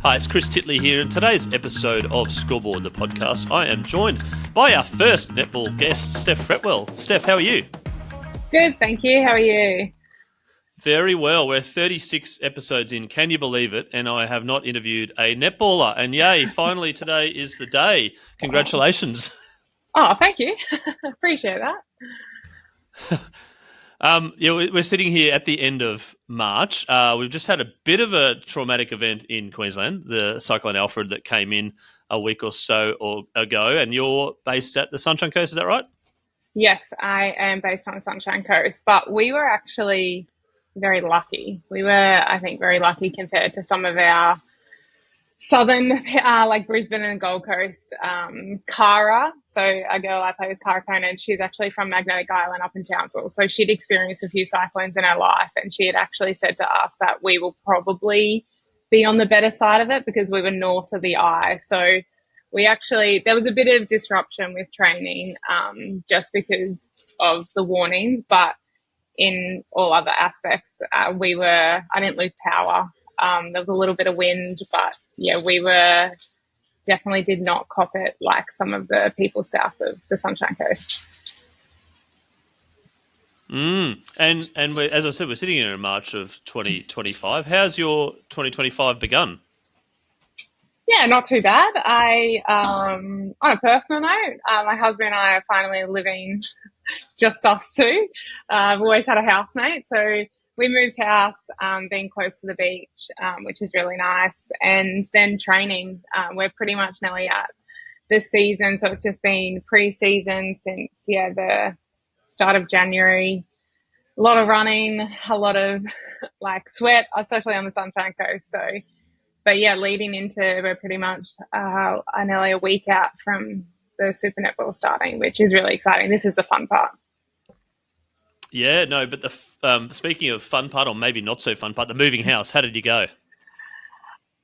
Hi, it's Chris Titley here. In today's episode of Scoreboard, the podcast, I am joined by our first netball guest, Steph Fretwell. Steph, how are you? Good, thank you. How are you? Very well. We're 36 episodes in. Can you believe it? And I have not interviewed a netballer. And yay, finally today is the day. Congratulations. Oh, thank you. Appreciate that. We're sitting here at the end of March. We've just had a bit of a traumatic event in Queensland, the Cyclone Alfred that came in a week or so ago, and you're based at the Sunshine Coast, is that right? Yes, I am based on the Sunshine Coast, but we were actually very lucky. We were, I think, very lucky compared to some of our southern, like Brisbane and Gold Coast. Cara, so a girl I play with, Cara Conan, she's actually from Magnetic Island up in Townsville. So she'd experienced a few cyclones in her life, and she had actually said to us that we will probably be on the better side of it because we were north of the eye. So there was a bit of disruption with training just because of the warnings, but in all other aspects, I didn't lose power. There was a little bit of wind, but yeah, we definitely did not cop it like some of the people south of the Sunshine Coast. And as I said, we're sitting here in March of 2025. How's your 2025 begun? Yeah, not too bad. On a personal note, my husband and I are finally living just us two. I've always had a housemate, so we moved house, being close to the beach, which is really nice. And then training, we're pretty much nearly at this season. So it's just been pre-season since, the start of January. A lot of running, a lot of like sweat, especially on the Sunshine Coast. But yeah, leading into, we're pretty much nearly a week out from the Super Netball starting, which is really exciting. This is the fun part. Yeah, no, but speaking of fun part, or maybe not so fun part, the moving house, how did you go?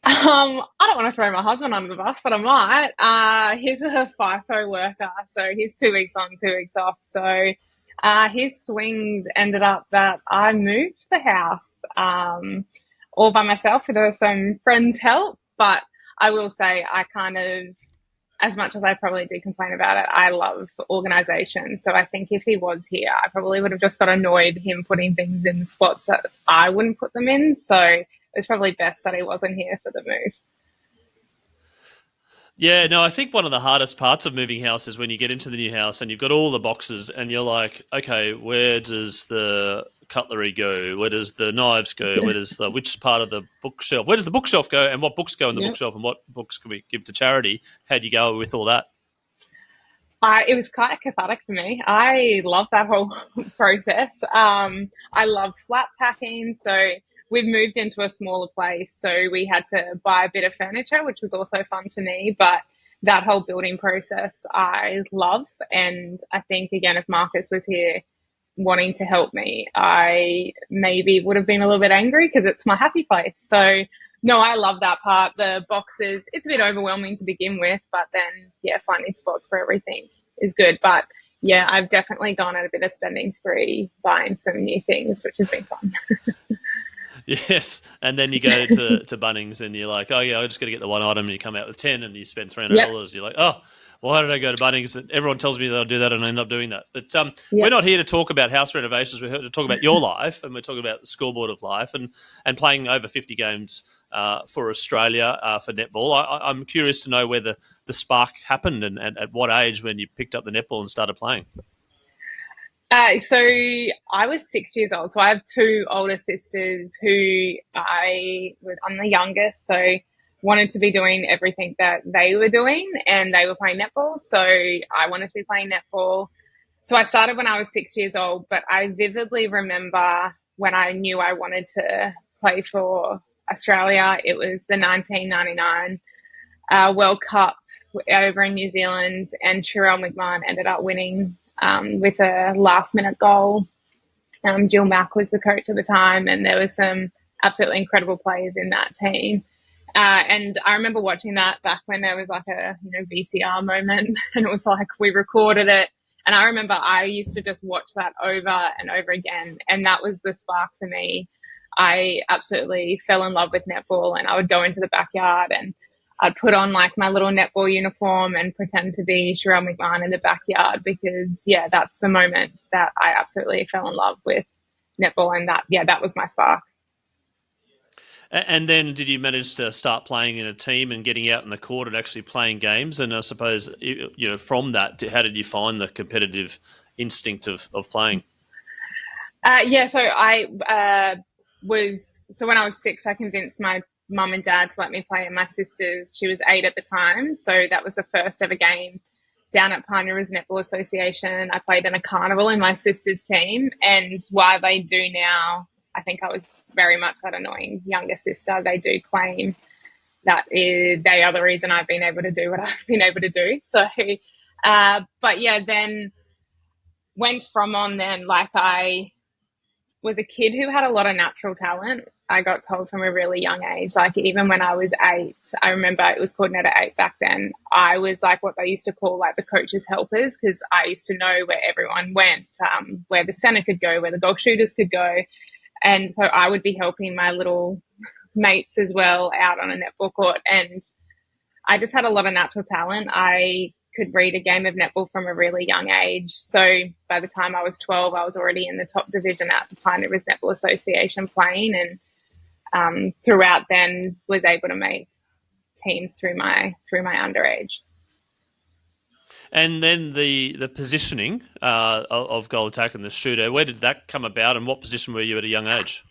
I don't want to throw my husband under the bus, but I might. He's a FIFO worker, so he's 2 weeks on, 2 weeks off. So his swings ended up that I moved the house all by myself with some friends' help. But I will say as much as I probably do complain about it, I love organisation. So I think if he was here, I probably would have just got annoyed him putting things in spots that I wouldn't put them in. So it was probably best that he wasn't here for the move. Yeah, no, I think one of the hardest parts of moving house is when you get into the new house and you've got all the boxes and you're like, okay, where does the cutlery go? Where does the knives go? Which part of the bookshelf? Where does the bookshelf go? And what books go in the bookshelf? And what books can we give to charity? How'd you go with all that? It was quite cathartic for me. I love that whole process. I love flat packing. So we've moved into a smaller place. So we had to buy a bit of furniture, which was also fun for me. But that whole building process I love. And I think, again, if Marcus was here wanting to help me, I maybe would have been a little bit angry because it's my happy place. So no, I love that part. The boxes, it's a bit overwhelming to begin with, but then finding spots for everything is good. But yeah, I've definitely gone at a bit of spending spree buying some new things, which has been fun. Yes, and then you go to Bunnings and you're like, oh yeah, I just got to get the one item, and you come out with 10 and you spend $300. Yep. You're like, oh, why did I go to Bunnings? Everyone tells me they'll do that and I end up doing that. But We're not here to talk about house renovations. We're here to talk about your life, and we're talking about the Scoreboard of life and playing over 50 games for Australia for netball. I'm curious to know where the spark happened and at what age when you picked up the netball and started playing. So I was 6 years old. So I have two older sisters who I'm the youngest, so wanted to be doing everything that they were doing, and they were playing netball. So I wanted to be playing netball. So I started when I was 6 years old, but I vividly remember when I knew I wanted to play for Australia. It was the 1999 World Cup over in New Zealand, and Sherelle McMahon ended up winning with a last-minute goal. Jill Mack was the coach at the time, and there were some absolutely incredible players in that team. And I remember watching that back when there was like a VCR moment, and it was like we recorded it. And I remember I used to just watch that over and over again, and that was the spark for me. I absolutely fell in love with netball, and I would go into the backyard and I'd put on like my little netball uniform and pretend to be Sherelle McMahon in the backyard because, yeah, that's the moment that I absolutely fell in love with netball. And that was my spark. And then did you manage to start playing in a team and getting out in the court and actually playing games? And I suppose, from that, how did you find the competitive instinct of playing? So I so when I was 6, I convinced my mum and dad to let me play in my sister's. She was 8 at the time. So that was the first ever game down at Pine Rivers Netball Association. I played in a carnival in my sister's team. And while they do now, I think I was very much that annoying younger sister. They do claim that they are the reason I've been able to do what I've been able to do. So, but yeah, then went from on then, like I was a kid who had a lot of natural talent. I got told from a really young age, like even when I was 8, I remember it was coordinator 8 back then. I was like what they used to call like the coach's helpers because I used to know where everyone went, where the center could go, where the goal shooters could go. And so I would be helping my little mates as well out on a netball court. And I just had a lot of natural talent. I could read a game of netball from a really young age. So by the time I was 12, I was already in the top division at the Pine Rivers Netball Association playing, and throughout then was able to make teams through my underage. And then the positioning of goal attack and the shooter, where did that come about, and what position were you at a young age?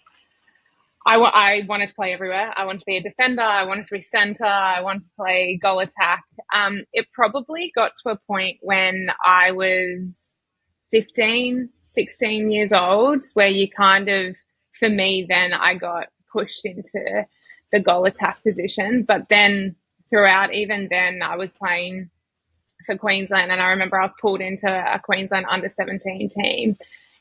I wanted to play everywhere. I wanted to be a defender. I wanted to be center. I wanted to play goal attack. It probably got to a point when I was 15, 16 years old, where you kind of, for me, then I got pushed into the goal attack position. But then throughout, even then, I was playing for Queensland, and I remember I was pulled into a Queensland under-17 team,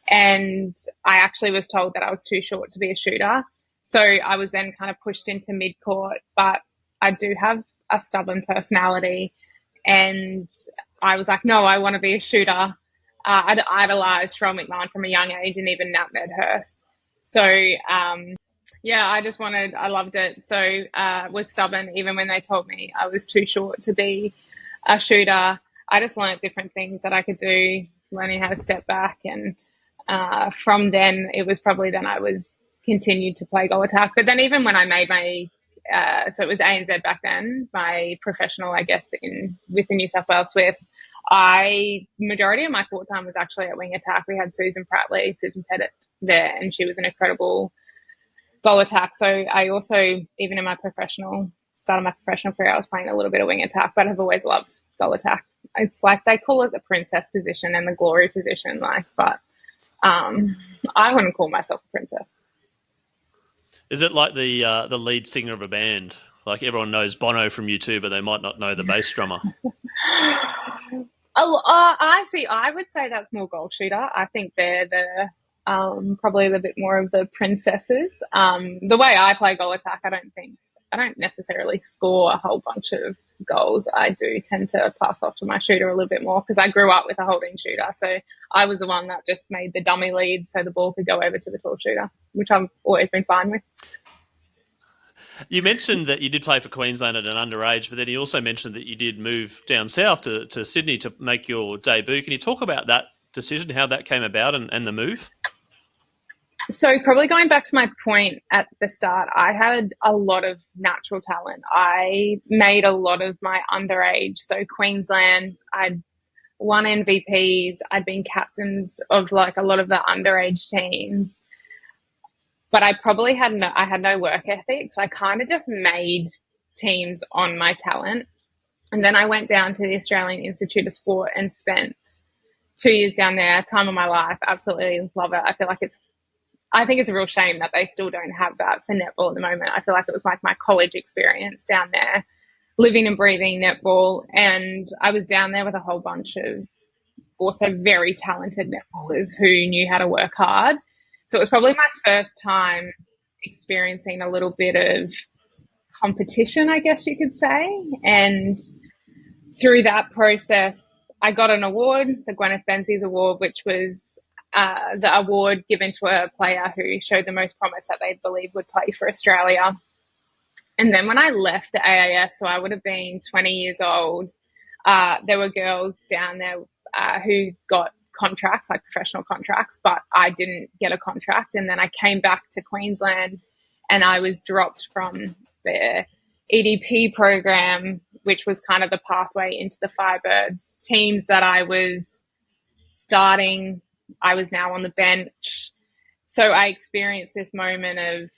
and I actually was told that I was too short to be a shooter. So I was then kind of pushed into mid-court, but I do have a stubborn personality, and I was like, no, I want to be a shooter. I'd idolized Sherelle McMahon from a young age, and even Nat Medhurst. So, I loved it. So was stubborn even when they told me I was too short to be a shooter. I just learned different things that I could do, learning how to step back. And from then, it was probably then I was continued to play goal attack. But then even when I made my, so it was ANZ back then, my professional, I guess, with the New South Wales Swifts, majority of my court time was actually at wing attack. We had Susan Pettit there, and she was an incredible goal attack. So I also, even in my start of my professional career, I was playing a little bit of wing attack, but I've always loved goal attack. It's like they call it the princess position and the glory position, but I wouldn't call myself a princess. Is it like the lead singer of a band? Like everyone knows Bono from U2, but they might not know the bass drummer. I would say that's more goal shooter. I think they're probably a little bit more of the princesses. The way I play goal attack, I don't necessarily score a whole bunch of goals. I do tend to pass off to my shooter a little bit more because I grew up with a holding shooter. So I was the one that just made the dummy lead so the ball could go over to the tall shooter, which I've always been fine with. You mentioned that you did play for Queensland at an underage, but then you also mentioned that you did move down south to Sydney to make your debut. Can you talk about that decision, how that came about and the move? So probably going back to my point at the start, I had a lot of natural talent. I made a lot of my underage. So Queensland, I'd won MVPs. I'd been captains of like a lot of the underage teams. But I probably had no work ethic. So I kind of just made teams on my talent. And then I went down to the Australian Institute of Sport and spent 2 years down there, time of my life. Absolutely love it. I think it's a real shame that they still don't have that for netball at the moment. I feel like it was like my college experience down there, living and breathing netball. And I was down there with a whole bunch of also very talented netballers who knew how to work hard. So it was probably my first time experiencing a little bit of competition, I guess you could say. And through that process, I got an award, the Gwyneth Benzies Award, which was the award given to a player who showed the most promise that they believed would play for Australia. And then when I left the AAS, so I would have been 20 years old, there were girls down there who got contracts, like professional contracts, but I didn't get a contract. And then I came back to Queensland and I was dropped from the EDP program, which was kind of the pathway into the Firebirds teams that I was starting. I was now on the bench. So I experienced this moment of,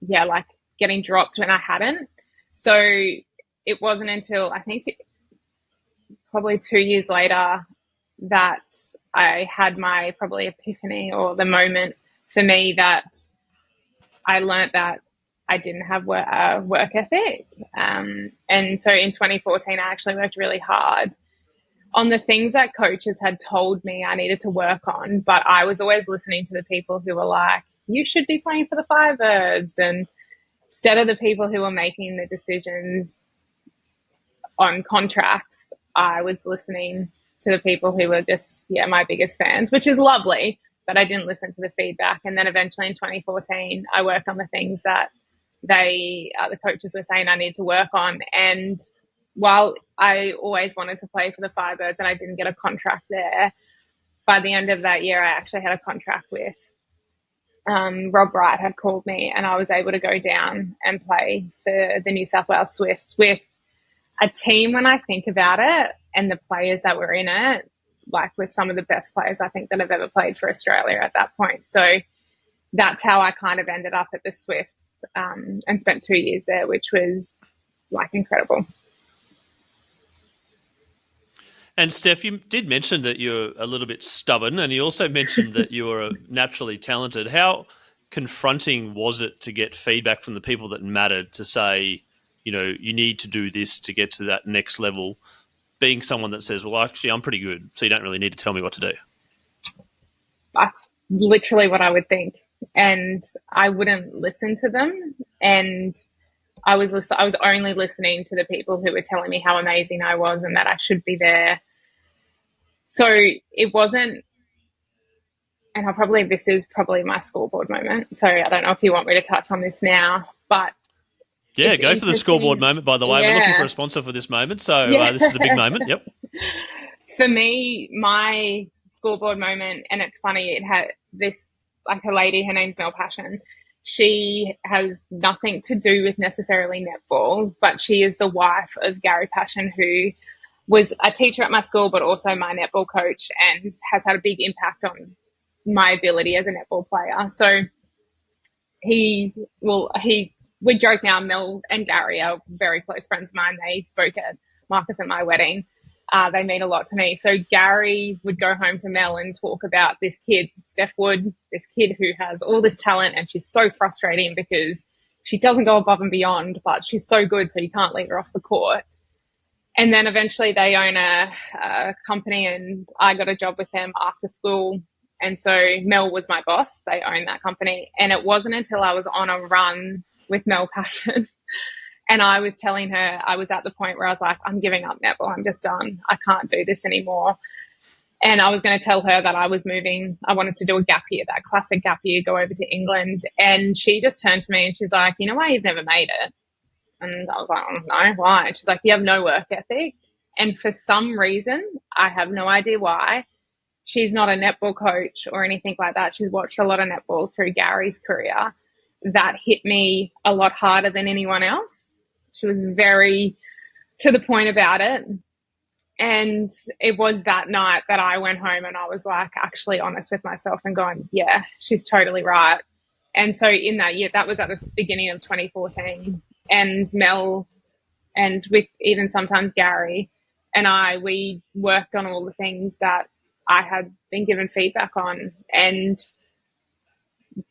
like getting dropped when I hadn't. So it wasn't until I think probably 2 years later that I had my probably epiphany, or the moment for me that I learned that I didn't have work ethic. And so in 2014, I actually worked really hard on the things that coaches had told me I needed to work on, but I was always listening to the people who were like, you should be playing for the Firebirds, and instead of the people who were making the decisions on contracts, I was listening to the people who were just, my biggest fans, which is lovely, but I didn't listen to the feedback. And then eventually in 2014, I worked on the things that the coaches were saying I needed to work on. And while I always wanted to play for the Firebirds and I didn't get a contract there, by the end of that year, I actually had a contract with Rob Wright had called me, and I was able to go down and play for the New South Wales Swifts with a team, when I think about it, and the players that were in it, like, were some of the best players I think that have ever played for Australia at that point. So that's how I kind of ended up at the Swifts, and spent 2 years there, which was like incredible. And Steph, you did mention that you're a little bit stubborn, and you also mentioned that you were naturally talented. How confronting was it to get feedback from the people that mattered to say, you need to do this to get to that next level, being someone that says, well, actually, I'm pretty good, so you don't really need to tell me what to do? That's literally what I would think. And I wouldn't listen to them. And I was only listening to the people who were telling me how amazing I was and that I should be there. So it wasn't, and this is probably my scoreboard moment. So I don't know if you want me to touch on this now, but yeah, go for the scoreboard moment, by the way. We're looking for a sponsor for this moment. So this is a big moment. Yep. For me, my scoreboard moment, and it's funny, it had this, like, a lady, her name's Mel Passion. She has nothing to do with necessarily netball, but she is the wife of Gary Passion, who was a teacher at my school, but also my netball coach, and has had a big impact on my ability as a netball player. So we joke now, Mel and Gary are very close friends of mine. They spoke at Marcus and my wedding. They mean a lot to me. So Gary would go home to Mel and talk about this kid, Steph Wood, this kid who has all this talent, and she's so frustrating because she doesn't go above and beyond, but she's so good, so you can't leave her off the court. And then eventually they own a company, and I got a job with them after school. And so Mel was my boss. They owned that company. And it wasn't until I was on a run with Mel Passion and I was telling her, I was at the point where I was like, I'm giving up netball. I'm just done. I can't do this anymore. And I was going to tell her that I was moving. I wanted to do a gap year, that classic gap year, go over to England. And she just turned to me and she's like, you know why you've never made it? And I was like, oh, no, why? And she's like, you have no work ethic. And for some reason, I have no idea why, she's not a netball coach or anything like that. She's watched a lot of netball through Gary's career. That hit me a lot harder than anyone else. She was very to the point about it. And it was that night that I went home and I was like actually honest with myself and going, yeah, she's totally right. And so in that year, that was at the beginning of 2014, and Mel, and with even sometimes Gary and we worked on all the things that I had been given feedback on. And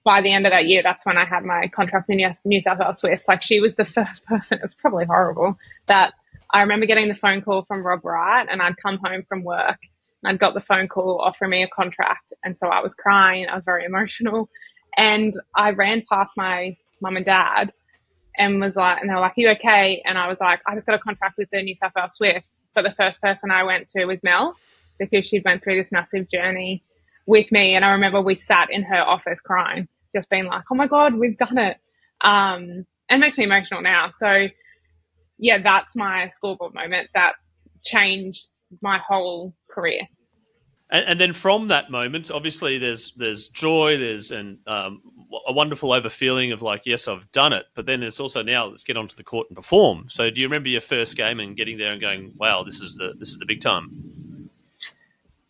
by the end of that year, that's when I had my contract with New South Wales Swifts. Like, she was the first person, it's probably horrible, that I remember getting the phone call from Rob Wright, and I'd come home from work and I'd got the phone call offering me a contract. And so I was crying, I was very emotional. And I ran past my mum and dad and was like, and they were like, are you okay? And I was like, I just got a contract with the New South Wales Swifts. But the first person I went to was Mel, because she'd went through this massive journey with me. And I remember we sat in her office crying, just being like, oh my God, we've done it. And it makes me emotional now. So yeah, that's my scoreboard moment that changed my whole career. And then from that moment, obviously, there's joy, there's a wonderful over feeling of like, yes, I've done it. But then there's also now let's get onto the court and perform. So do you remember your first game and getting there and going, wow, this is the big time?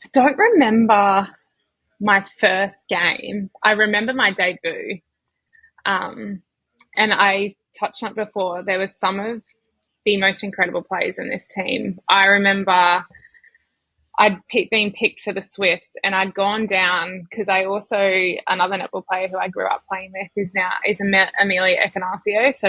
I don't remember my first game. I remember my debut, and I touched on it before. There was some of the most incredible players in this team. I remember been picked for the Swifts, and I'd gone down because another netball player who I grew up playing with is Amelia Ecanasio. So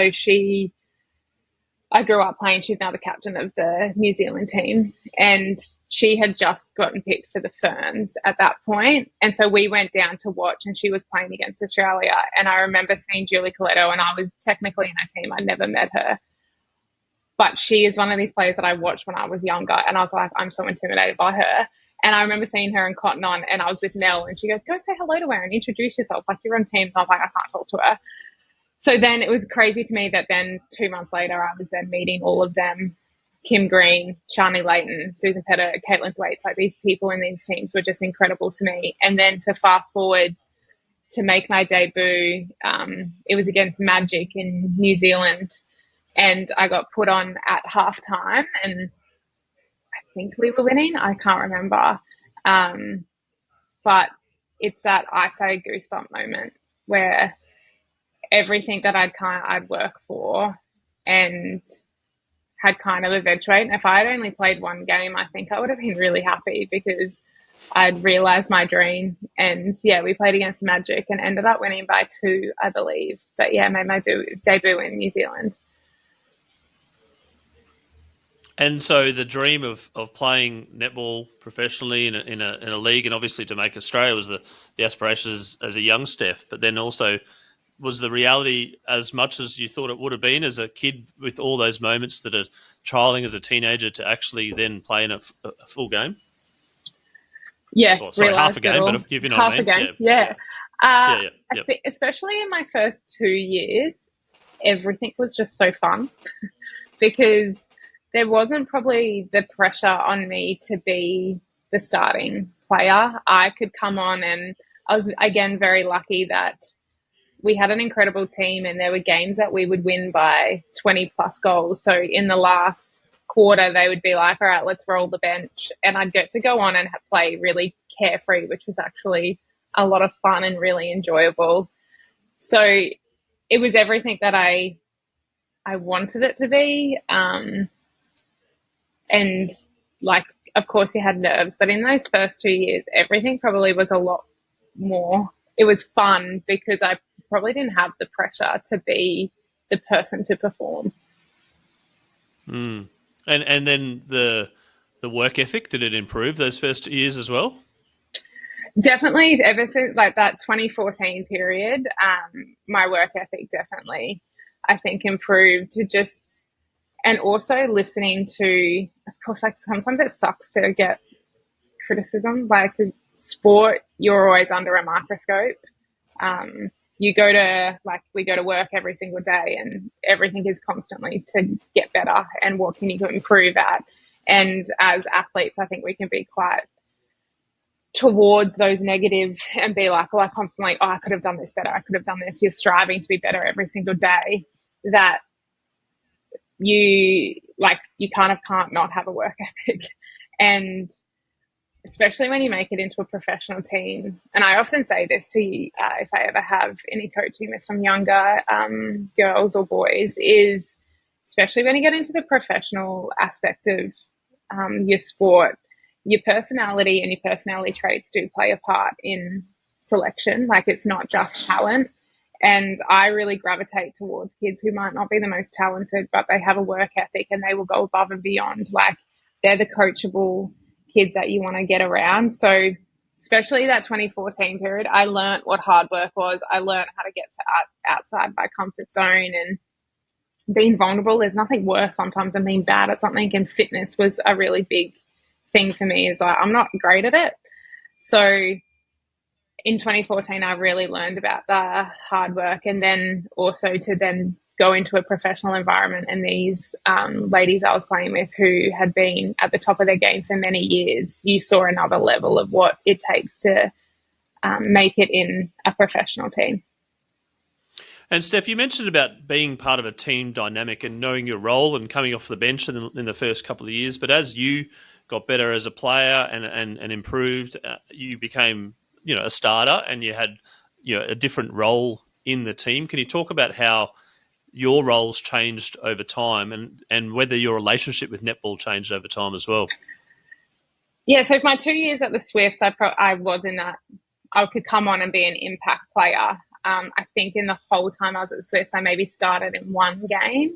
I grew up playing. She's now the captain of the New Zealand team, and she had just gotten picked for the Ferns at that point. And so we went down to watch, and she was playing against Australia. And I remember seeing Julie Coletto, and I was technically in her team. I'd never met her. But she is one of these players that I watched when I was younger, and I was like, I'm so intimidated by her. And I remember seeing her in Cotton On, and I was with Mel, and she goes, go say hello to her and introduce yourself. Like, you're on teams. And I was like, I can't talk to her. So then it was crazy to me that then 2 months later, I was then meeting all of them. Kim Green, Shani Layton, Susan Petter, Caitlin Thwaites, like these people in these teams were just incredible to me. And then to fast forward to make my debut, it was against Magic in New Zealand. And I got put on at halftime, and I think we were winning. I can't remember. But it's that I say goosebump moment where everything that I'd work for and had kind of eventuated. And if I had only played one game, I think I would have been really happy because I'd realised my dream. And yeah, we played against Magic and ended up winning by 2, I believe. But yeah, made my debut in New Zealand. And so the dream of playing netball professionally in a league, and obviously to make Australia, was the aspiration as a young Steph. But then also, was the reality as much as you thought it would have been as a kid with all those moments that are trialing as a teenager to actually then play in a full game? Yeah, half a game, but if you know half what I mean. A game, yeah. Yeah. Especially in my first 2 years, everything was just so fun because there wasn't probably the pressure on me to be the starting player. I could come on, and I was, again, very lucky that we had an incredible team, and there were games that we would win by 20 plus goals. So in the last quarter, they would be like, all right, let's roll the bench. And I'd get to go on and play really carefree, which was actually a lot of fun and really enjoyable. So it was everything that I wanted it to be. And like, of course you had nerves, but in those first 2 years, everything probably was a lot more. It was fun because I probably didn't have the pressure to be the person to perform. And then the work ethic, did it improve those first 2 years as well? Definitely, ever since like that 2014 period, my work ethic definitely, I think, improved. And also listening to, of course, like sometimes it sucks to get criticism. Like sport, you're always under a microscope. We go to work every single day, and everything is constantly to get better and what can you improve at. And as athletes, I think we can be quite towards those negative and be like, well, I constantly, I could have done this better. I could have done this. You're striving to be better every single day. That you kind of can't not have a work ethic. And especially when you make it into a professional team. And I often say this to you, if I ever have any coaching with some younger girls or boys, is especially when you get into the professional aspect of your sport, your personality and your personality traits do play a part in selection. Like, it's not just talent. And I really gravitate towards kids who might not be the most talented, but they have a work ethic and they will go above and beyond. Like, they're the coachable kids that you want to get around. So especially that 2014 period, I learned what hard work was. I learned how to get outside my comfort zone and being vulnerable. There's nothing worse sometimes than being bad at something, and fitness was a really big thing for me. Is like, I'm not great at it. So in 2014, I really learned about the hard work, and then also to then go into a professional environment. And these ladies I was playing with who had been at the top of their game for many years, you saw another level of what it takes to make it in a professional team. And Steph, you mentioned about being part of a team dynamic and knowing your role and coming off the bench in the first couple of years. But as you got better as a player and improved, you became, a starter, and you had, a different role in the team. Can you talk about how your roles changed over time and whether your relationship with netball changed over time as well? Yeah, so for my 2 years at the Swifts, I was in that. I could come on and be an impact player. I think in the whole time I was at the Swifts, I maybe started in one game,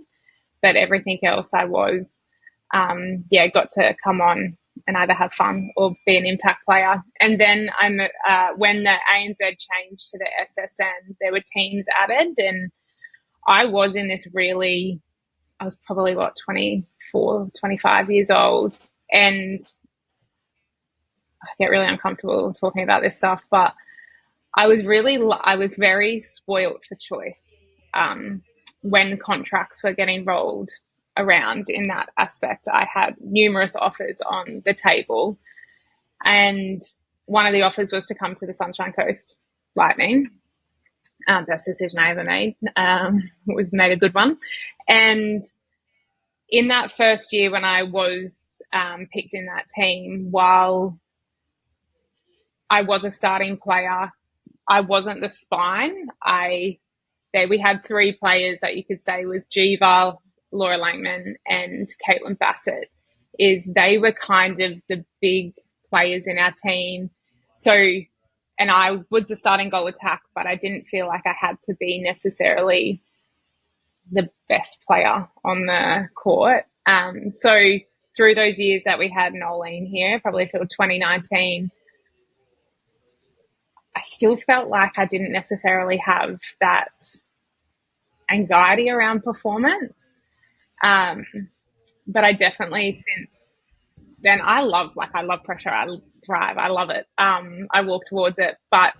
but everything else I was, got to come on and either have fun or be an impact player. And then when the ANZ changed to the SSN, there were teams added, and I was in this I was probably 24, 25 years old, and I get really uncomfortable talking about this stuff, but I was very spoilt for choice when contracts were getting rolled around in that aspect. I had numerous offers on the table, and one of the offers was to come to the Sunshine Coast Lightning. Best decision I ever made. Was made a good one. And in that first year when I was picked in that team, while I was a starting player, I wasn't the spine. We had three players that you could say was Jiva, Laura Langman, and Caitlin Bassett. They were kind of the big players in our team. So, and I was the starting goal attack, but I didn't feel like I had to be necessarily the best player on the court. So through those years that we had Nolene here, probably till 2019, I still felt like I didn't necessarily have that anxiety around performance. But I definitely, since then, I love pressure. I thrive. I love it. I walk towards it. But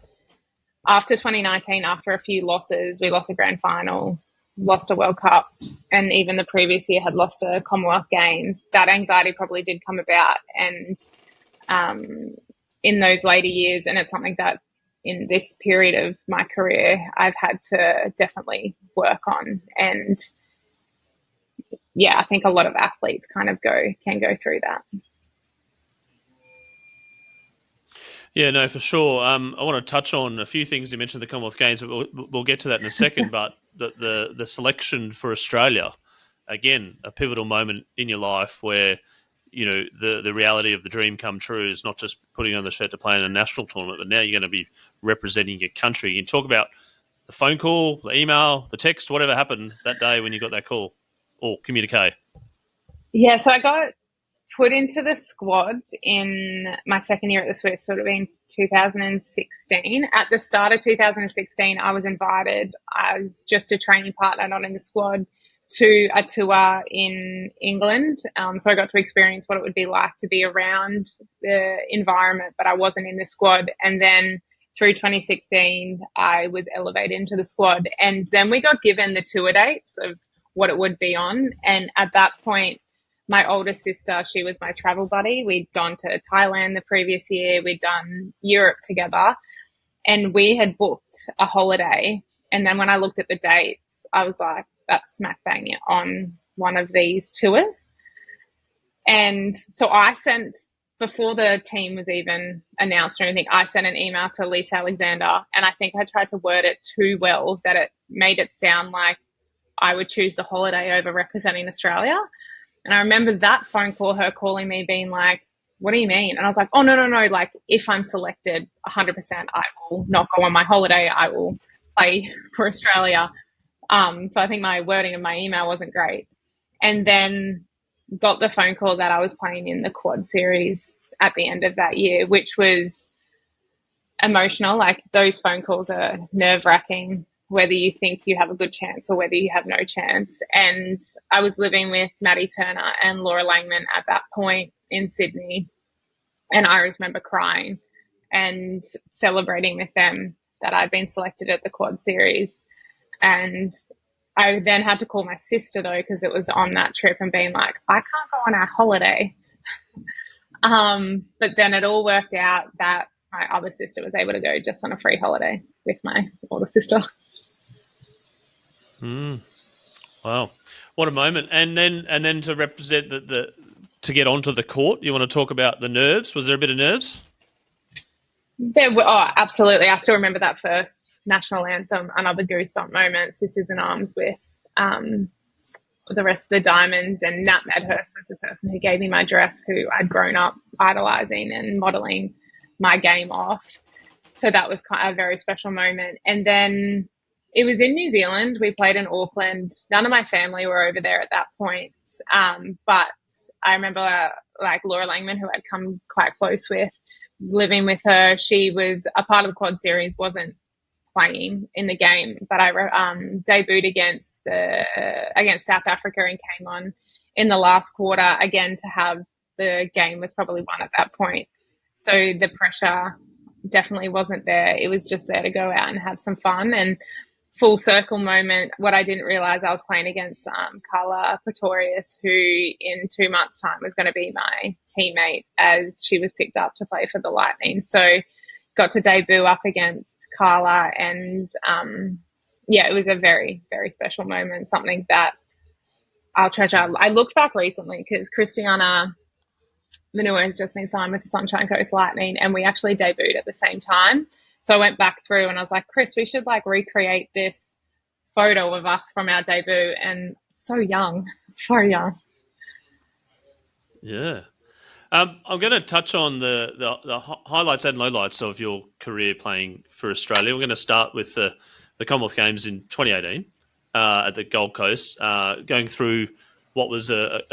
after 2019, after a few losses, we lost a grand final, lost a World Cup, and even the previous year had lost a Commonwealth Games. That anxiety probably did come about. And in those later years, and it's something that in this period of my career, I've had to definitely work on. And yeah, I think a lot of athletes kind of can go through that. Yeah, no, for sure. I want to touch on a few things you mentioned the Commonwealth Games, but we'll get to that in a second. But the selection for Australia, again, a pivotal moment in your life where, the reality of the dream come true is not just putting on the shirt to play in a national tournament, but now you're going to be representing your country. You can talk about the phone call, the email, the text, whatever happened that day when you got that call or communique. Yeah, so I got put into the squad in my second year at the Swift, sort of in 2016. At the start of 2016, I was invited as just a training partner, not in the squad, to a tour in England. So I got to experience what it would be like to be around the environment, but I wasn't in the squad. And then through 2016, I was elevated into the squad. And then we got given the tour dates of what it would be on. And at that point, my older sister, she was my travel buddy. We'd gone to Thailand the previous year. We'd done Europe together. And we had booked a holiday. And then when I looked at the dates, I was like, that's smack bang on one of these tours. And so I sent, before the team was even announced or anything, I sent an email to Lisa Alexander. And I think I tried to word it too well that it made it sound like I would choose the holiday over representing Australia. And I remember that phone call, her calling me being like, what do you mean? And I was like, oh, no. Like, if I'm selected, 100%, I will not go on my holiday. I will play for Australia. So I think my wording of my email wasn't great. And then got the phone call that I was playing in the quad series at the end of that year, which was emotional. Like, those phone calls are nerve-wracking, whether you think you have a good chance or whether you have no chance. And I was living with Maddie Turner and Laura Langman at that point in Sydney. And I remember crying and celebrating with them that I'd been selected at the quad series. And I then had to call my sister, though, because it was on that trip, and being like, I can't go on our holiday. But then it all worked out that my other sister was able to go just on a free holiday with my older sister. Wow, what a moment! And then to represent the to get onto the court, you want to talk about the nerves? Was there a bit of nerves? There were, absolutely. I still remember that first national anthem, another goosebump moment, Sisters in Arms with the rest of the Diamonds, and Nat Medhurst was the person who gave me my dress, who I'd grown up idolising and modelling my game off. So that was a very special moment. And then it was in New Zealand. We played in Auckland. None of my family were over there at that point. But I remember like Laura Langman, who I'd come quite close with, living with her. She was a part of the quad series, wasn't playing in the game, but I debuted against South Africa and came on in the last quarter. Again, to have the game was probably won at that point. So the pressure definitely wasn't there. It was just there to go out and have some fun. And full circle moment, what I didn't realise, I was playing against Carla Pretorius, who in 2 months' time was going to be my teammate, as she was picked up to play for the Lightning. So got to debut up against Carla, and it was a very, very special moment, something that I'll treasure. I looked back recently because Christiana Manua has just been signed with the Sunshine Coast Lightning, and we actually debuted at the same time. So I went back through and I was like, Chris, we should like recreate this photo of us from our debut. And so young, so young. Yeah. I'm going to touch on the highlights and lowlights of your career playing for Australia. We're going to start with the Commonwealth Games in 2018 at the Gold Coast, going through what was a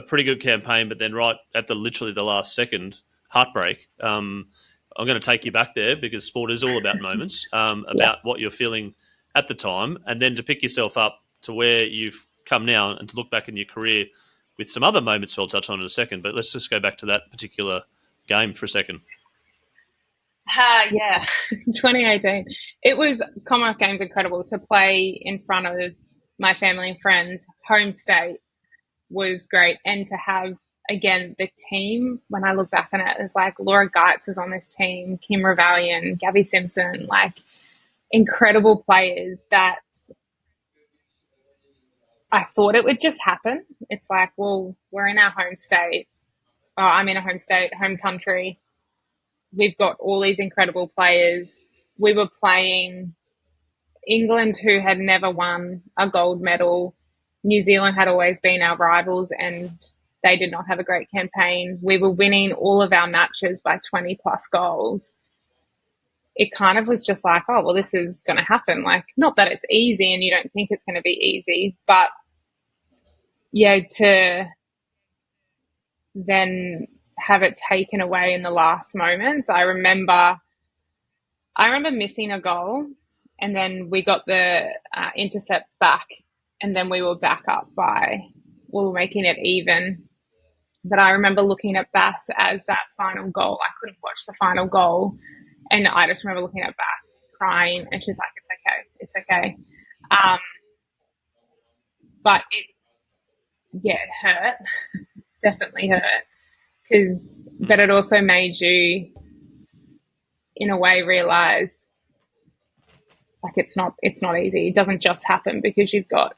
pretty good campaign, but then right at literally the last second, heartbreak. I'm going to take you back there because sport is all about moments, about what you're feeling at the time, and then to pick yourself up to where you've come now and to look back in your career with some other moments we'll touch on in a second. But let's just go back to that particular game for a second. 2018. It was Commonwealth Games incredible to play in front of my family and friends. Home state was great, and to have, again, the team, when I look back on it, it's like Laura Geitz is on this team, Kim Revallion, Gabby Simpson, like incredible players that I thought it would just happen. It's like, well, we're in our home state. Oh, I'm in a home state, home country. We've got all these incredible players. We were playing England, who had never won a gold medal. New Zealand had always been our rivals, and they did not have a great campaign. We were winning all of our matches by 20 plus goals. It kind of was just like, oh, well, this is going to happen. Like, not that it's easy and you don't think it's going to be easy, but to then have it taken away in the last moments. I remember missing a goal, and then we got the intercept back, and then we were back up we were making it even. But I remember looking at Bass as that final goal. I couldn't watch the final goal, and I just remember looking at Bass crying, and she's like, it's okay. But it hurt. Definitely hurt. But it also made you, in a way, realize like it's not easy. It doesn't just happen because you've got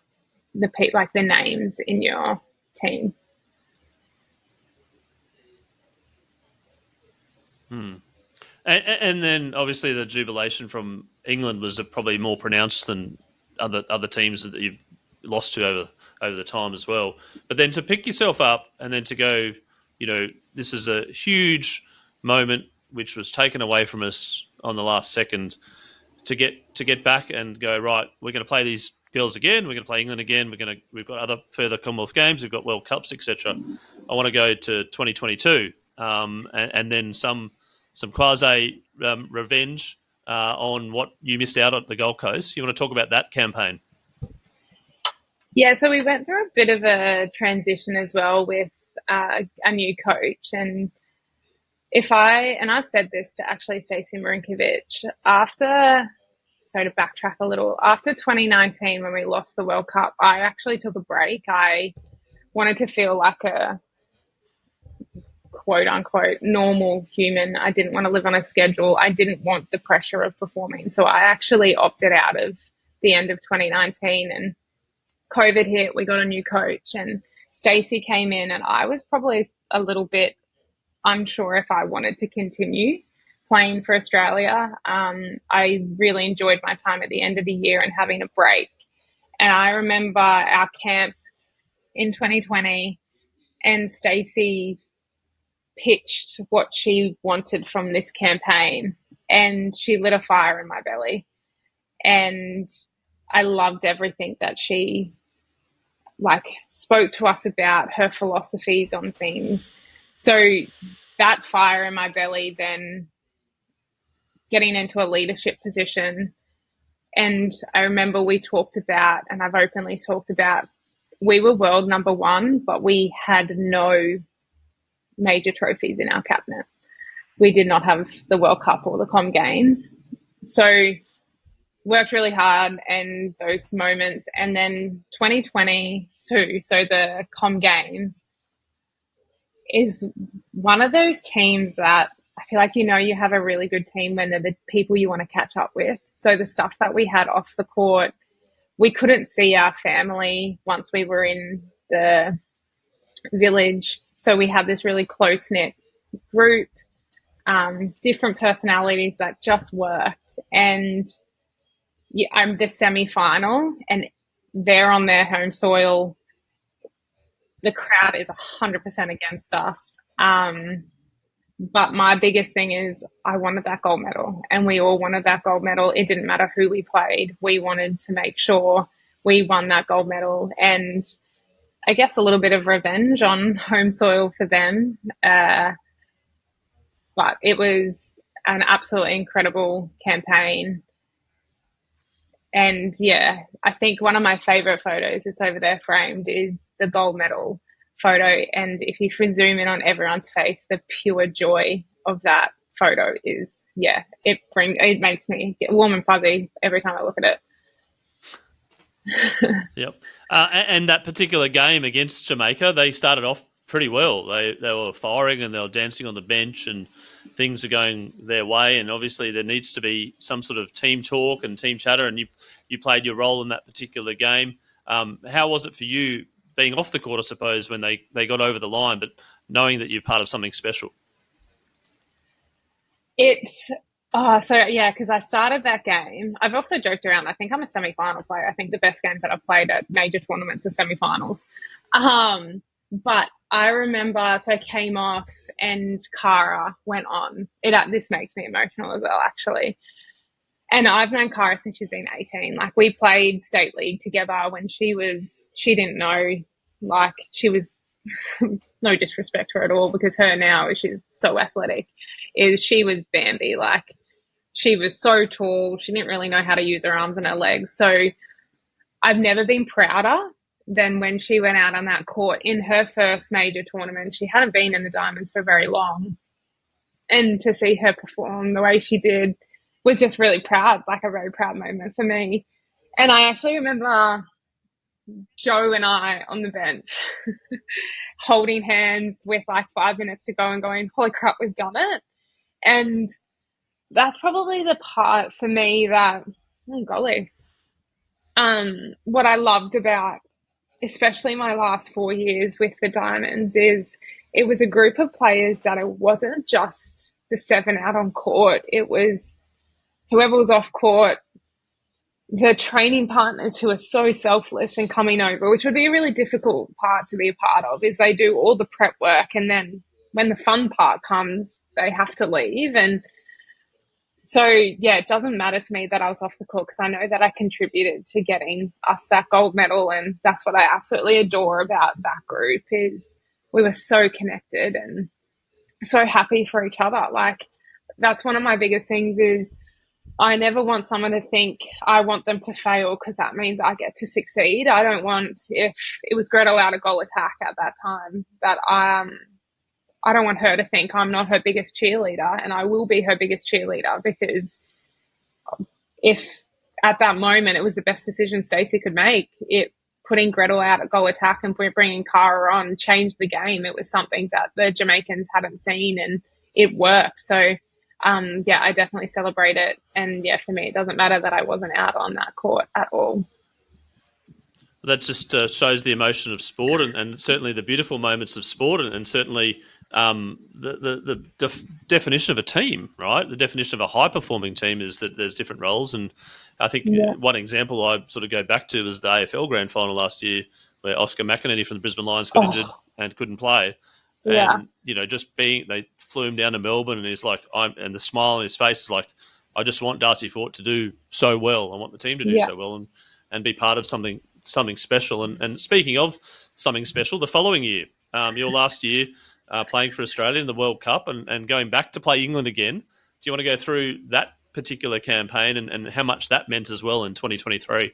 the names in your team. And then obviously the jubilation from England was probably more pronounced than other teams that you've lost to over the time as well. But then to pick yourself up and then to go, this is a huge moment which was taken away from us on the last second, to get back and go, right, we're going to play these girls again, we're going to play England again, we've got other further Commonwealth Games, we've got World Cups, etc. I want to go to 2022 and then some quasi revenge on what you missed out at the Gold Coast. You want to talk about that campaign? Yeah, so we went through a bit of a transition as well with a new coach, and and I've said this to actually Stacey Marinkovic, to backtrack a little, after 2019 when we lost the World Cup, I actually took a break. I wanted to feel like a quote unquote normal human. I didn't want to live on a schedule. I didn't want the pressure of performing. So I actually opted out of the end of 2019, and COVID hit. We got a new coach and Stacey came in, and I was probably a little bit unsure if I wanted to continue playing for Australia. I really enjoyed my time at the end of the year and having a break. And I remember our camp in 2020, and Stacey pitched what she wanted from this campaign, and she lit a fire in my belly. And I loved everything that she spoke to us about, her philosophies on things. So that fire in my belly, then getting into a leadership position. And I remember we talked about, and I've openly talked about, we were world number one, but we had no major trophies in our cabinet. We did not have the World Cup or the Com Games. So worked really hard and those moments. And then 2022, so the Com Games, is one of those teams that I feel like you have a really good team when they're the people you want to catch up with. So the stuff that we had off the court, we couldn't see our family once we were in the village. So we had this really close-knit group, different personalities that just worked. And I'm the semi-final, and they're on their home soil. The crowd is 100% against us. But my biggest thing is I wanted that gold medal, and we all wanted that gold medal. It didn't matter who we played. We wanted to make sure we won that gold medal, and I guess a little bit of revenge on home soil for them. But it was an absolutely incredible campaign. And yeah, I think one of my favorite photos, it's over there framed, is the gold medal photo. And if you zoom in on everyone's face, the pure joy of that photo is, it makes me get warm and fuzzy every time I look at it. Yep. And that particular game against Jamaica, they started off pretty well. They were firing and they were dancing on the bench and things are going their way. And obviously there needs to be some sort of team talk and team chatter, and you played your role in that particular game. How was it for you being off the court, I suppose, when they got over the line, but knowing that you're part of something special? Because I started that game. I've also joked around. I think I'm a semi-final player. I think the best games that I've played at major tournaments are semi-finals. But I remember, so I came off and Cara went on. This makes me emotional as well, actually. And I've known Cara since she's been 18. We played state league together when she didn't know, she was, no disrespect to her at all, because she's so athletic, she was Bambi. She was so tall. She didn't really know how to use her arms and her legs. So I've never been prouder than when she went out on that court in her first major tournament. She hadn't been in the Diamonds for very long. And to see her perform the way she did was just really proud, a very proud moment for me. And I actually remember Joe and I on the bench holding hands with 5 minutes to go and going, holy crap, we've done it. And that's probably the part for me that, oh golly, what I loved about especially my last 4 years with the Diamonds is it was a group of players that it wasn't just the 7 out on court. It was whoever was off court, the training partners who are so selfless and coming over, which would be a really difficult part to be a part of, is they do all the prep work, and then when the fun part comes, they have to leave. And so, it doesn't matter to me that I was off the court, because I know that I contributed to getting us that gold medal. And that's what I absolutely adore about that group, is we were so connected and so happy for each other. That's one of my biggest things, is I never want someone to think I want them to fail because that means I get to succeed. I don't want, if it was Greta allowed a goal attack at that time, that I don't want her to think I'm not her biggest cheerleader, and I will be her biggest cheerleader, because if at that moment it was the best decision Stacey could make, it putting Gretel out at goal attack and bringing Cara on changed the game. It was something that the Jamaicans hadn't seen, and it worked. So, yeah, I definitely celebrate it. And yeah, for me, it doesn't matter that I wasn't out on that court at all. That just shows the emotion of sport, and certainly the beautiful moments of sport, and certainly the definition of a team, right? The definition of a high-performing team is that there's different roles. And I think one example I sort of go back to is the AFL Grand Final last year, where Oscar McInerney from the Brisbane Lions got injured and couldn't play. Yeah. And, just they flew him down to Melbourne, and he's like, and the smile on his face is like, I just want Darcy Fort to do so well. I want the team to do so well and be part of something special. And speaking of something special, the following year, your last year playing for Australia in the World Cup and going back to play England again. Do you want to go through that particular campaign and how much that meant as well in 2023?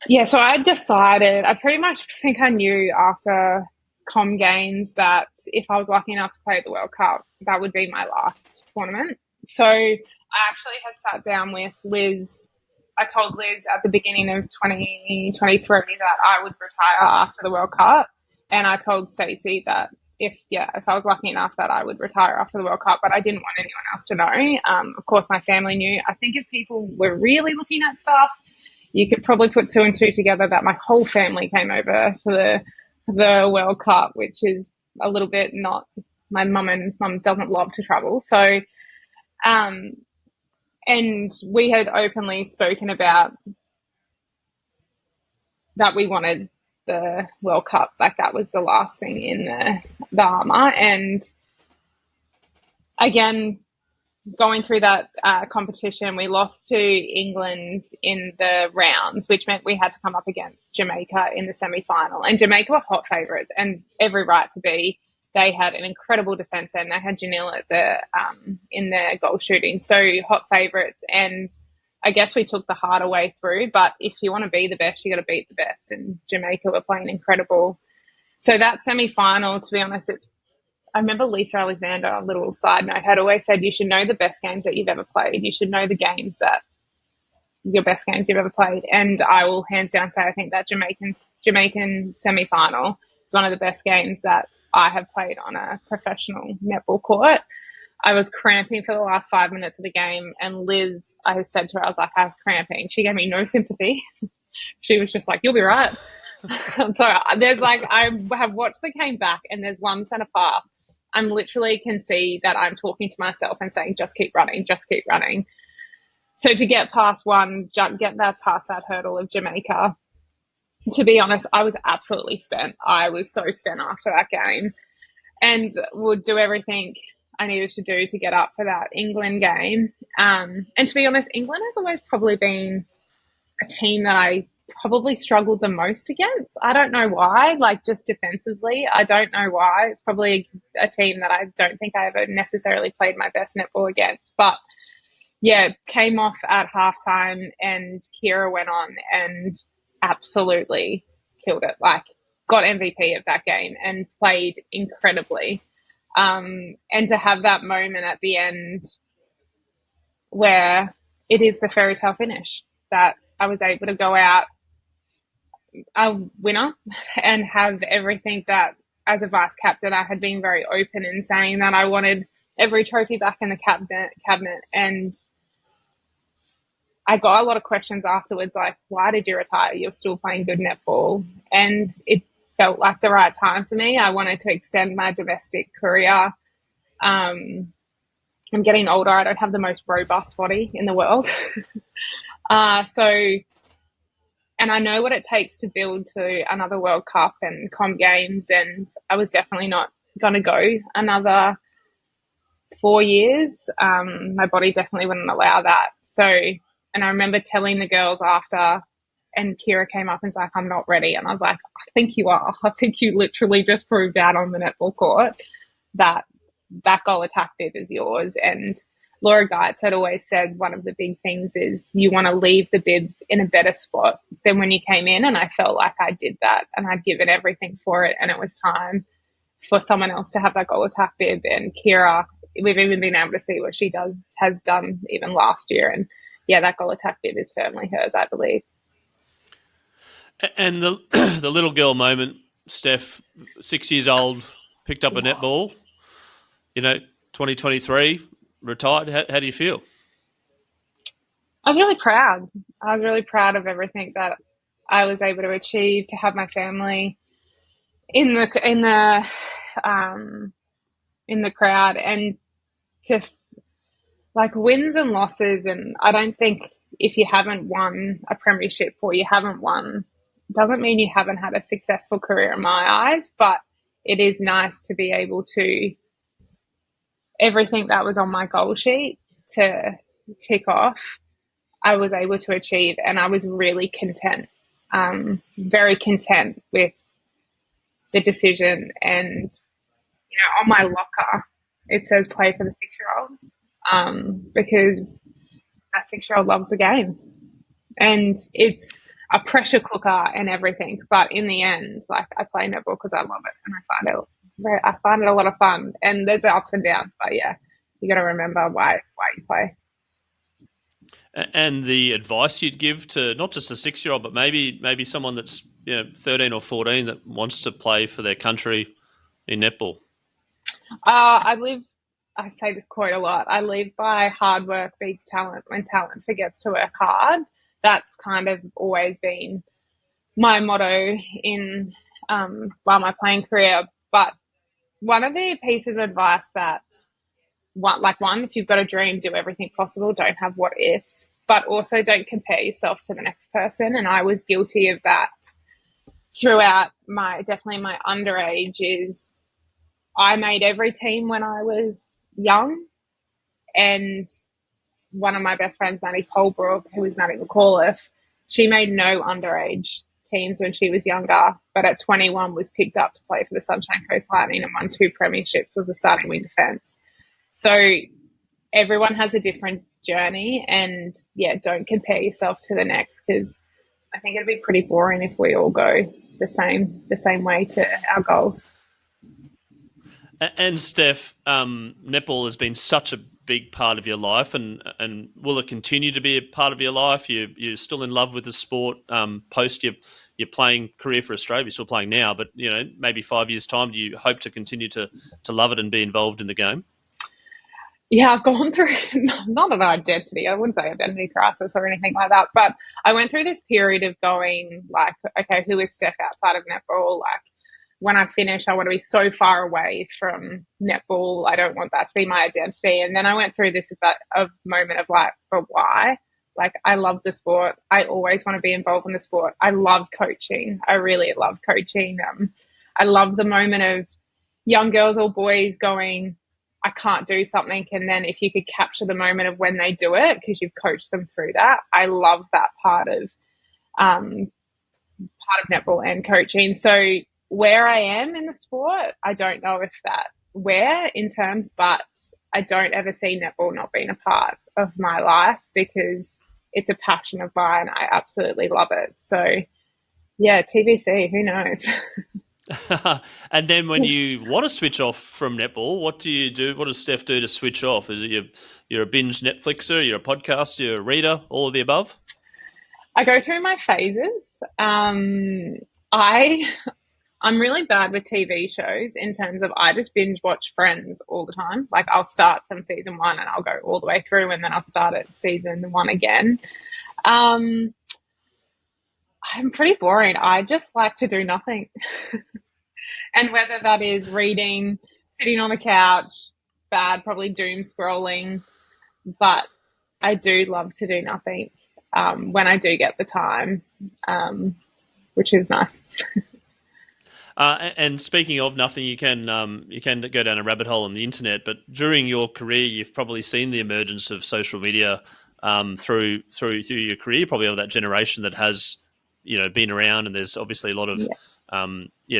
Yeah, so I decided, I pretty much think I knew after Com Games that if I was lucky enough to play at the World Cup, that would be my last tournament. So I actually had sat down with Liz. I told Liz at the beginning of 2023 that I would retire after the World Cup. And I told Stacey that if I was lucky enough that I would retire after the World Cup, but I didn't want anyone else to know. Of course, my family knew. I think if people were really looking at stuff, you could probably put two and two together that my whole family came over to the World Cup, which is a little bit not, my mum doesn't love to travel. So, and we had openly spoken about that we wanted the World Cup. Like, that was the last thing in the armour. And again, going through that competition, we lost to England in the rounds, which meant we had to come up against Jamaica in the semi-final. And Jamaica were hot favourites, and every right to be. They had an incredible defence, and they had Janelle at in their goal shooting. So hot favourites, and I guess we took the harder way through. But if you want to be the best, you got to beat the best. And Jamaica were playing incredible. So that semi-final, to be honest, I remember Lisa Alexander, a little side note, had always said you should know the best games that you've ever played. You should know the games that your best games you've ever played. And I will hands down say I think that Jamaican semi-final is one of the best games that I have played on a professional netball court. I was cramping for the last 5 minutes of the game, and Liz, I said to her, I was like, I was cramping. She gave me no sympathy. She was just like, you'll be right. So there's I have watched the game back, and there's one centre pass. I'm literally can see that I'm talking to myself and saying, just keep running, just keep running. So to get past past that hurdle of Jamaica, to be honest, I was absolutely spent. I was so spent after that game, and would do everything I needed to do to get up for that England game. And to be honest, England has always probably been a team that I probably struggled the most against. I don't know why, just defensively. I don't know why. It's probably a team that I don't think I ever necessarily played my best netball against. But yeah, came off at halftime, and Kira went on and absolutely killed it. Got MVP of that game and played incredibly. And to have that moment at the end where it is the fairy tale finish, that I was able to go out a winner and have everything that, as a vice captain, I had been very open in saying that I wanted every trophy back in the cabinet. And I got a lot of questions afterwards, like, why did you retire? You're still playing good netball. And it felt like the right time for me. I wanted to extend my domestic career. I'm getting older. I don't have the most robust body in the world. And I know what it takes to build to another World Cup and Com Games, and I was definitely not going to go another 4 years. My body definitely wouldn't allow that. So, and I remember telling the girls after, and Kira came up and was like, I'm not ready. And I was like, I think you are. I think you literally just proved out on the netball court that goal attack bib is yours. And Laura Geitz had always said one of the big things is you want to leave the bib in a better spot than when you came in. And I felt like I did that, and I'd given everything for it, and it was time. for someone else to have that goal attack bib. And Kira, we've even been able to see what she has done even last year. And yeah, that goal attack bib is firmly hers, I believe. And the the little girl moment, Steph, 6 years old, picked up a netball, 2023, retired. How do you feel? I was really proud. I was really proud of everything that I was able to achieve, to have my family in the crowd, and to wins and losses. And I don't think if you haven't won a premiership or you haven't won, doesn't mean you haven't had a successful career in my eyes, but it is nice to be able to, everything that was on my goal sheet to tick off, I was able to achieve, and I was really content, very content with the decision. And, on my locker, it says play for the 6-year-old, because that 6-year-old loves the game. And it's a pressure cooker and everything. But in the end, I play netball because I love it, and I find it a lot of fun. And there's ups and downs, but yeah, you got to remember why you play. And the advice you'd give to not just a 6-year-old, but maybe someone that's 13 or 14 that wants to play for their country in netball. I say this quote a lot. I live by hard work beats talent when talent forgets to work hard. That's kind of always been my motto in my playing career. But one of the pieces of advice that, one, if you've got a dream, do everything possible. Don't have what ifs, but also don't compare yourself to the next person. And I was guilty of that throughout definitely my underage. Is I made every team when I was young, and one of my best friends, Maddie Colebrook, who was Maddie McAuliffe, she made no underage teams when she was younger, but at 21 was picked up to play for the Sunshine Coast Lightning and won 2 premierships, was a starting wing defence. So everyone has a different journey, and yeah, don't compare yourself to the next, because I think it'd be pretty boring if we all go the same way to our goals. And Steph, netball has been such a big part of your life, and will it continue to be a part of your life? You're still in love with the sport post your playing career for Australia. You're still playing now, but maybe 5 years' time, do you hope to continue to love it and be involved in the game? Yeah, I've gone through not an identity. I wouldn't say identity crisis or anything like that, but I went through this period of going okay, who is Steph outside of netball? When I finish, I want to be so far away from netball. I don't want that to be my identity. And then I went through this moment of but why? I love the sport. I always want to be involved in the sport. I love coaching. I really love coaching. I love the moment of young girls or boys going, I can't do something. And then if you could capture the moment of when they do it, because you've coached them through that. I love that part of netball and coaching. So where I am in the sport, I don't know if but I don't ever see netball not being a part of my life, because it's a passion of mine. I absolutely love it. So yeah, TBC, who knows? And then when you want to switch off from netball, what do you do? What does Steph do to switch off? Is it you're a binge Netflixer, you're a podcaster, you're a reader, all of the above? I go through my phases. I'm really bad with TV shows in terms of I just binge watch Friends all the time. I'll start from season 1 and I'll go all the way through, and then I'll start at season 1 again. I'm pretty boring. I just like to do nothing. And whether that is reading, sitting on the couch, probably doom scrolling, but I do love to do nothing when I do get the time, which is nice. And speaking of nothing, you can go down a rabbit hole on the internet. But during your career, you've probably seen the emergence of social media through your career. You're probably of that generation that has been around, and there's obviously a lot of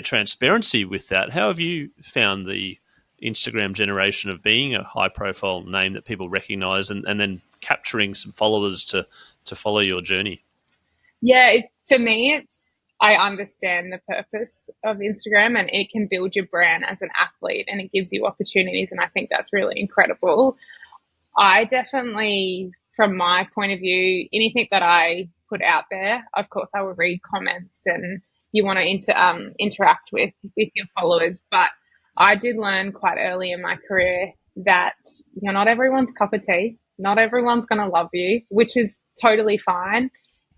transparency with that. How have you found the Instagram generation of being a high-profile name that people recognise, and then capturing some followers to follow your journey? Yeah, for me, I understand the purpose of Instagram, and it can build your brand as an athlete, and it gives you opportunities. And I think that's really incredible. I definitely, from my point of view, anything that I put out there, of course, I will read comments, and you want to interact with your followers. But I did learn quite early in my career that you're not everyone's cup of tea. Not everyone's going to love you, which is totally fine.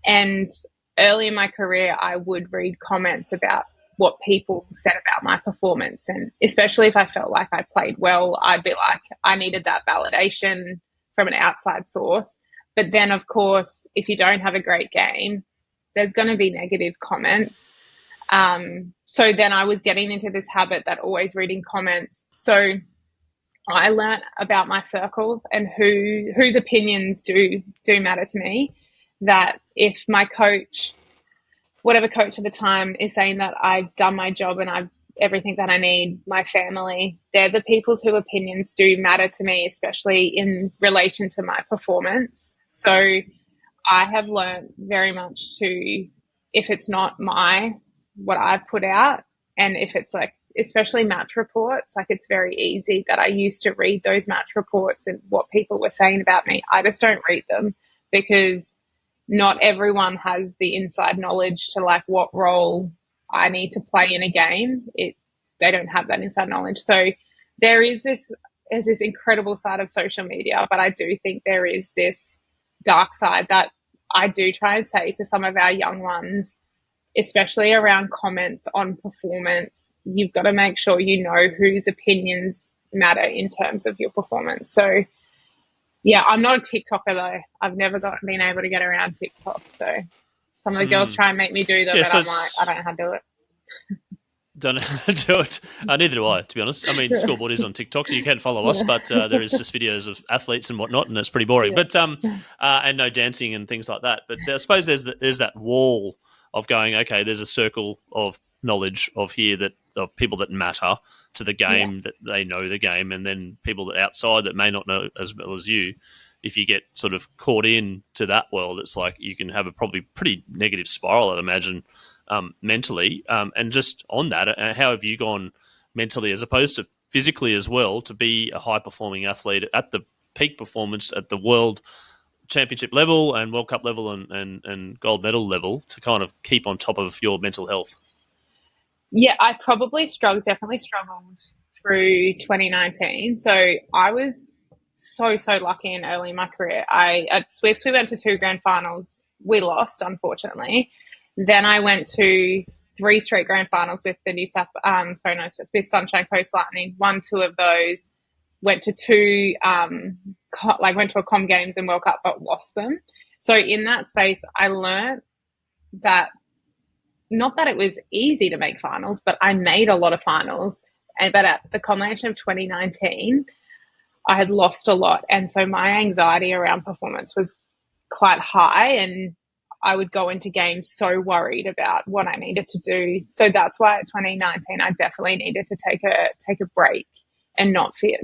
And early in my career, I would read comments about what people said about my performance. And especially if I felt like I played well, I'd be like, I needed that validation from an outside source. But then, of course, if you don't have a great game, there's going to be negative comments. So then I was getting into this habit that always reading comments. So I learnt about my circle and whose opinions do matter to me. That if my coach, whatever coach at the time, is saying that I've done my job and I've everything that I need, my family, they're the people's whose opinions do matter to me, especially in relation to my performance. So I have learned very much to, if it's not what I put out, and if it's like, especially match reports, like it's very easy that I used to read those match reports and what people were saying about me. I just don't read them because not everyone has the inside knowledge to like what role I need to play in a game. They don't have that inside knowledge. So there's this incredible side of social media, but I do think there is this dark side that I do try and say to some of our young ones, especially around comments on performance. You've got to make sure you know whose opinions matter in terms of your performance. So yeah, I'm not a TikToker though. I've never been able to get around TikTok. So some of the girls try and make me do them, but I'm like, I don't know how to do it. Don't know how to do it. Neither do I, to be honest. I mean, Scoreboard is on TikTok, so you can follow us, but there is just videos of athletes and whatnot, and it's pretty boring. Yeah. But and no dancing and things like that. But I suppose there's that wall of going, okay, there's a circle of knowledge of people that matter to the game, that they know the game, and then people that outside that may not know as well as you. If you get sort of caught in to that world, it's like you can have a probably pretty negative spiral, I'd imagine, mentally. And just on that, how have you gone mentally as opposed to physically as well to be a high-performing athlete at the peak performance at the world championship level and World Cup level and gold medal level to kind of keep on top of your mental health? Yeah, I probably definitely struggled through 2019. So I was so lucky and early in my career. At Swifts, we went to 2 grand finals. We lost, unfortunately. Then I went to 3 straight grand finals with the with Sunshine Coast Lightning. Won 2 of those. Went to 2, went to a Com Games and World Cup, but lost them. So in that space, I learned that not that it was easy to make finals, but I made a lot of finals. But at the culmination of 2019, I had lost a lot. And so my anxiety around performance was quite high, and I would go into games so worried about what I needed to do. So that's why at 2019, I definitely needed to take a break and not be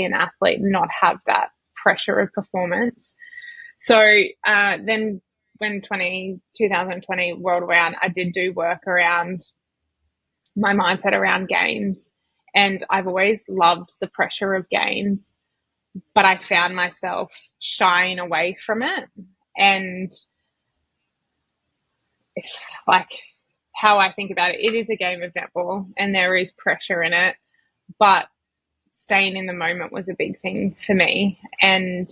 an athlete and not have that pressure of performance. So then when 2020 rolled around, I did do work around my mindset around games. And I've always loved the pressure of games, but I found myself shying away from it. And it's like how I think about it, it is a game of netball and there is pressure in it, but staying in the moment was a big thing for me. And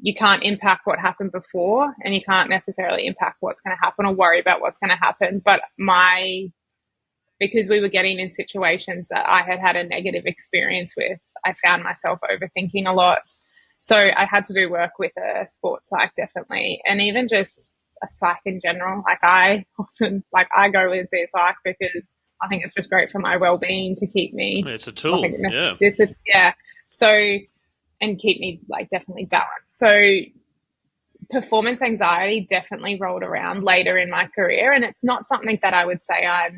you can't impact what happened before, and you can't necessarily impact what's going to happen or worry about what's going to happen. But because we were getting in situations that I had a negative experience with, I found myself overthinking a lot. So I had to do work with a sports psych, definitely, and even just a psych in general. I go and see a psych because I think it's just great for my well-being to keep me. It's a tool, So, and keep me definitely balanced. So performance anxiety definitely rolled around later in my career, and it's not something that I would say I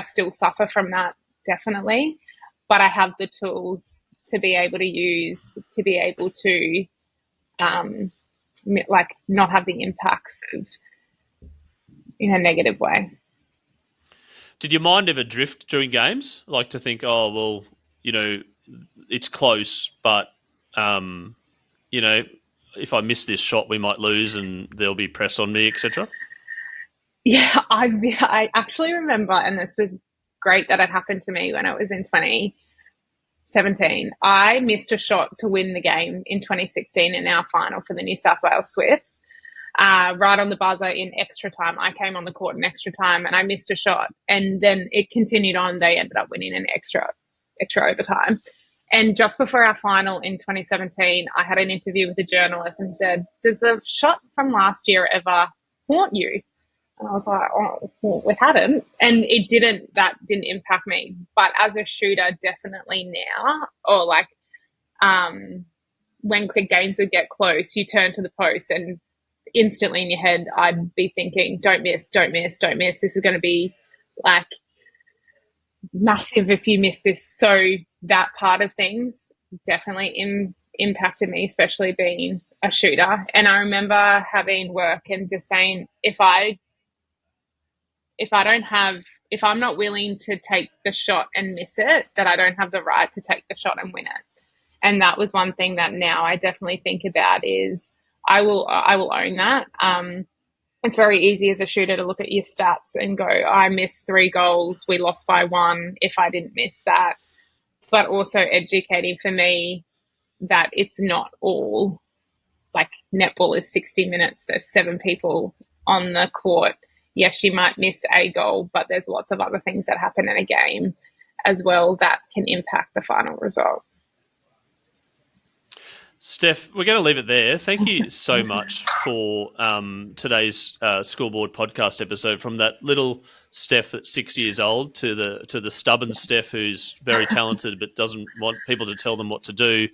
still suffer from that, definitely, but I have the tools to be able to use to be able to not have the impacts of in a negative way. Did your mind ever drift during games? Like to think, oh, well, it's close, but, if I miss this shot, we might lose and there'll be press on me, etc.? Yeah, I actually remember, and this was great that it happened to me when I was in 2017. I missed a shot to win the game in 2016 in our final for the New South Wales Swifts. Right on the buzzer in extra time. I came on the court in extra time and I missed a shot. And then it continued on. They ended up winning in extra overtime. And just before our final in 2017, I had an interview with a journalist and he said, does the shot from last year ever haunt you? And I was like, oh, well, it hadn't. And that didn't impact me. But as a shooter, definitely now, or like when the games would get close, you turn to the post and instantly in your head, I'd be thinking, don't miss, don't miss, don't miss. This is going to be like massive if you miss this. So that part of things definitely impacted me, especially being a shooter. And I remember having work and just saying, if I'm not willing to take the shot and miss it, that I don't have the right to take the shot and win it. And that was one thing that now I definitely think about is I will own that. It's very easy as a shooter to look at your stats and go, I missed 3 goals, we lost by 1 if I didn't miss that. But also educating for me that it's not all, like netball is 60 minutes, there's 7 people on the court. Yes, you might miss a goal, but there's lots of other things that happen in a game as well that can impact the final result. Steph, we're going to leave it there. Thank you so much for today's Scoreboard podcast episode. From that little Steph that's 6 years old to the stubborn Steph who's very talented but doesn't want people to tell them what to do,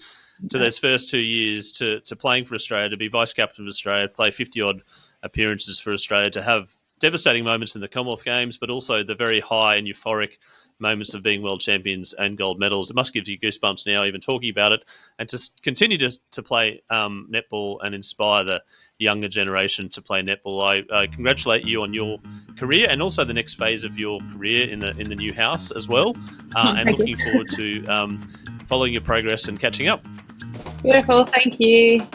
to those first 2 years to playing for Australia, to be vice captain of Australia, play 50-odd appearances for Australia, to have devastating moments in the Commonwealth Games, but also the very high and euphoric moments of being world champions and gold medals. It must give you goosebumps now even talking about it, and to continue to play netball and inspire the younger generation to play netball. I congratulate you on your career and also the next phase of your career in the new house as well, and looking forward to following your progress and catching up. Beautiful, thank you.